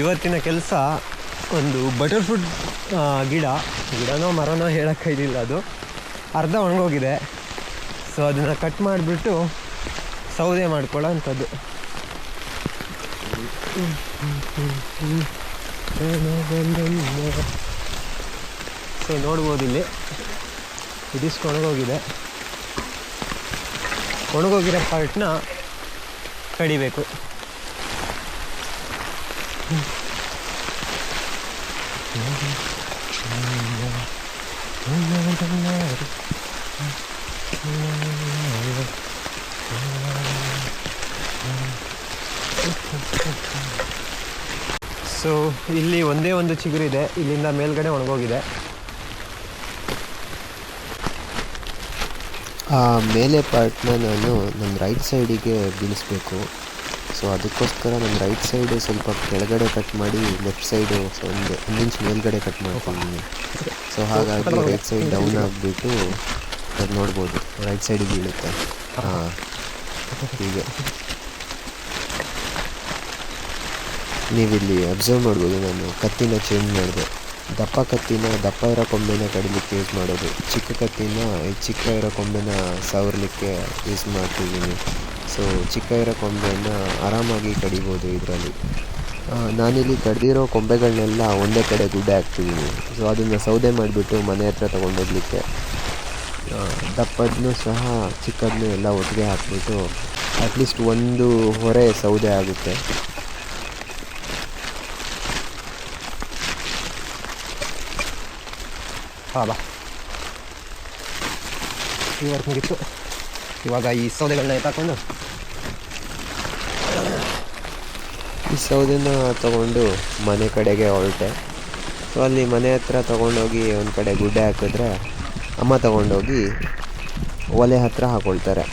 ಇವತ್ತಿನ ಕೆಲಸ ಒಂದು ಬಟರ್ ಫ್ರೂಟ್ ಗಿಡನೋ ಮರನೋ ಹೇಳೋಕ್ಕಾಗಿಲ್ಲ, ಅದು ಅರ್ಧ ಒಣಗೋಗಿದೆ. ಸೊ ಅದನ್ನು ಕಟ್ ಮಾಡಿಬಿಟ್ಟು ಸೌದೆ ಮಾಡ್ಕೊಳ್ಳೋ ಅಂಥದ್ದು. ಸೊ ನೋಡ್ಬೋದು ಇಲ್ಲಿ ಇದಿಷ್ಟು ಒಣಗೋಗಿದೆ. ಒಣಗೋಗಿರೋ ಪಾರ್ಟ್ನ ಕಡಿಬೇಕು. ಸೊ ಇಲ್ಲಿ ಒಂದೇ ಒಂದು ಚಿಗುರಿದೆ, ಇಲ್ಲಿಂದ ಮೇಲ್ಗಡೆ ಒಣಗೋಗಿದೆ. ಆ ಮೇಲೆ ಪಾರ್ಟ್ನ ನಾನು ನನ್ನ ರೈಟ್ ಸೈಡಿಗೆ ಬೀಳಿಸ್ಬೇಕು. ಸೊ ಅದಕ್ಕೋಸ್ಕರ ನನ್ನ ರೈಟ್ ಸೈಡು ಸ್ವಲ್ಪ ಕೆಳಗಡೆ ಕಟ್ ಮಾಡಿ ಲೆಫ್ಟ್ ಸೈಡು ಒಂದು ಇಂಚ್ ಮೇಲ್ಗಡೆ ಕಟ್ ಮಾಡ್ಕೊಂಡಿದ್ದೀನಿ. ಸೊ ಹಾಗಾಗಿ ರೈಟ್ ಸೈಡ್ ಡೌನ್ ಆಗಿಬಿಟ್ಟು ಅದು ನೋಡ್ಬೋದು ರೈಟ್ ಸೈಡಿಗೆ ಬೀಳುತ್ತೆ. ಹಾಂ, ಹೀಗೆ ನೀವಿಲ್ಲಿ ಅಬ್ಸರ್ವ್ ಮಾಡ್ಬೋದು. ನಾನು ಕತ್ತಿನ ಚೇಂಜ್ ಮಾಡಿದೆ. ದಪ್ಪ ಇರೋ ಕೊಂಬೆನ ಕಡಿಲಿಕ್ಕೆ ಯೂಸ್ ಮಾಡೋದು, ಚಿಕ್ಕ ಕತ್ತಿನ ಚಿಕ್ಕ ಇರೋ ಕೊಂಬೆನ ಸವರಲಿಕ್ಕೆ ಯೂಸ್ ಮಾಡ್ತಿದ್ದೀನಿ. ಸೊ ಚಿಕ್ಕ ಇರೋ ಕೊಂಬೆನ ಆರಾಮಾಗಿ ಕಡಿಬೋದು ಇದರಲ್ಲಿ. ನಾನಿಲ್ಲಿ ಕಡ್ದಿರೋ ಕೊಂಬೆಗಳನ್ನೆಲ್ಲ ಒಂದೇ ಕಡೆ ಗುಡ್ಡೆ ಹಾಕ್ತಿದ್ದೀನಿ. ಸೊ ಅದನ್ನು ಸೌದೆ ಮಾಡಿಬಿಟ್ಟು ಮನೆ ಹತ್ರ ತೊಗೊಂಡೋಗ್ಲಿಕ್ಕೆ ದಪ್ಪದನ್ನೂ ಸಹ ಚಿಕ್ಕದನ್ನೂ ಎಲ್ಲ ಒಟ್ಟಿಗೆ ಹಾಕ್ಬಿಟ್ಟು ಅಟ್ಲೀಸ್ಟ್ ಒಂದು ಹೊರೆ ಸೌದೆ ಆಗುತ್ತೆ. ಬಾ ಈ ವರ್ಕ್ ಮುಗಿತ್ತು. ಇವಾಗ ಈ ಸೌದೆಗಳನ್ನ ಎತ್ತಾಕೊಂಡು ಈ ಸೌದೆನ ತೊಗೊಂಡು ಮನೆ ಕಡೆಗೆ ಹೊರಟೆ. ಸೊ ಅಲ್ಲಿ ಮನೆ ಹತ್ರ ತೊಗೊಂಡೋಗಿ ಒಂದು ಕಡೆ ಗುಡ್ಡೆ ಹಾಕಿದ್ರೆ ಅಮ್ಮ ತೊಗೊಂಡೋಗಿ ಒಲೆ ಹತ್ರ ಹಾಕ್ಕೊಳ್ತಾರೆ.